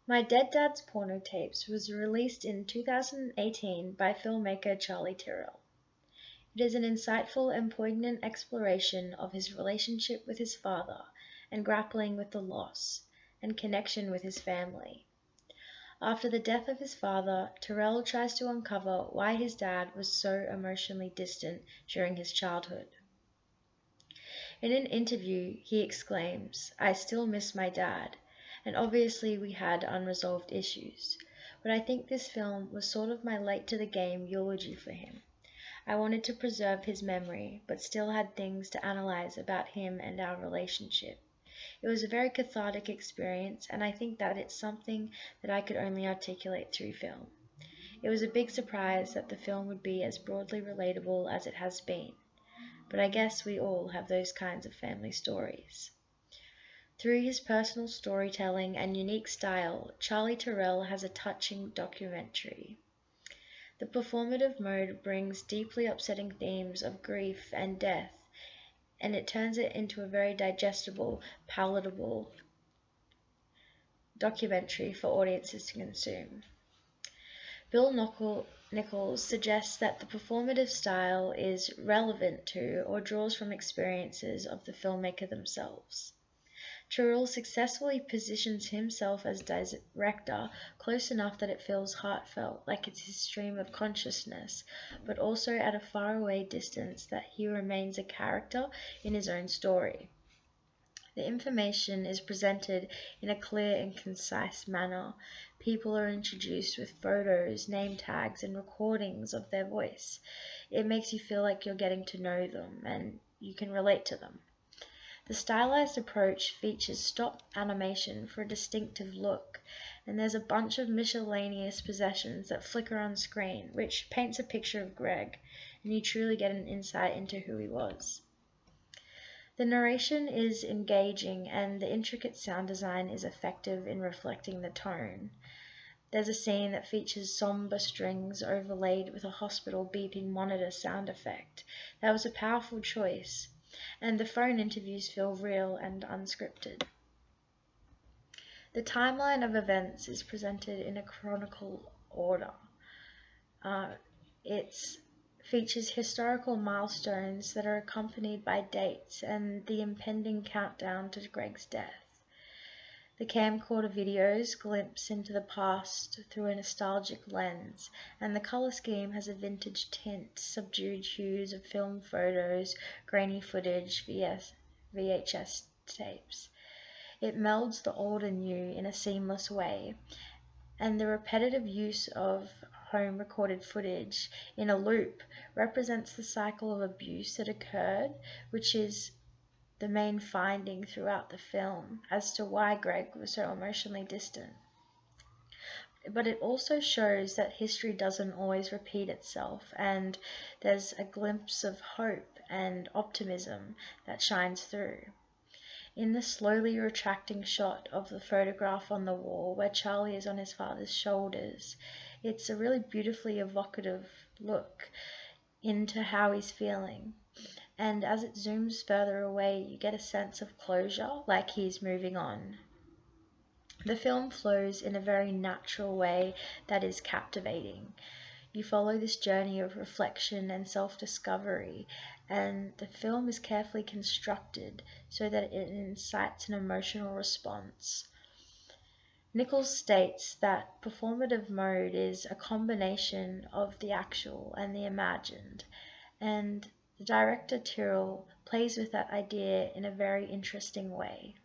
My Dead Dad's Porno Tapes was released in 2018 by filmmaker Charlie Tyrrell. It is an insightful and poignant exploration of his relationship with his father and grappling with the loss and connection with his family. After the death of his father, Tyrrell tries to uncover why his dad was so emotionally distant during his childhood. In an interview, he exclaims, "I still miss my dad, and obviously we had unresolved issues, but I think this film was sort of my late to the game eulogy for him. I wanted to preserve his memory, but still had things to analyze about him and our relationship. It was a very cathartic experience, and I think that it's something that I could only articulate through film. It was a big surprise that the film would be as broadly relatable as it has been, but I guess we all have those kinds of family stories." Through his personal storytelling and unique style, Charlie Tyrrell has a touching documentary. The performative mode brings deeply upsetting themes of grief and death, and it turns it into a very digestible, palatable documentary for audiences to consume. Bill Nichols suggests that the performative style is relevant to or draws from experiences of the filmmaker themselves. Tyrrell successfully positions himself as director close enough that it feels heartfelt, like it's his stream of consciousness, but also at a faraway distance that he remains a character in his own story. The information is presented in a clear and concise manner. People are introduced with photos, name tags, and recordings of their voice. It makes you feel like you're getting to know them and you can relate to them. The stylized approach features stop animation for a distinctive look, and there's a bunch of miscellaneous possessions that flicker on screen, which paints a picture of Greg, and you truly get an insight into who he was. The narration is engaging, and the intricate sound design is effective in reflecting the tone. There's a scene that features somber strings overlaid with a hospital beeping monitor sound effect. That was a powerful choice, and the phone interviews feel real and unscripted. The timeline of events is presented in a chronicle order. It features historical milestones that are accompanied by dates and the impending countdown to Greg's death. The camcorder videos glimpse into the past through a nostalgic lens, and the color scheme has a vintage tint, subdued hues of film photos, grainy footage, VHS tapes. It melds the old and new in a seamless way, and the repetitive use of home recorded footage in a loop represents the cycle of abuse that occurred, which is the main finding throughout the film as to why Greg was so emotionally distant. But it also shows that history doesn't always repeat itself, and there's a glimpse of hope and optimism that shines through. In the slowly retracting shot of the photograph on the wall where Charlie is on his father's shoulders, it's a really beautifully evocative look into how he's feeling. And as it zooms further away, you get a sense of closure, like he's moving on. The film flows in a very natural way that is captivating. You follow this journey of reflection and self-discovery, and the film is carefully constructed so that it incites an emotional response. Nichols states that performative mode is a combination of the actual and the imagined, and the director Tyrrell plays with that idea in a very interesting way.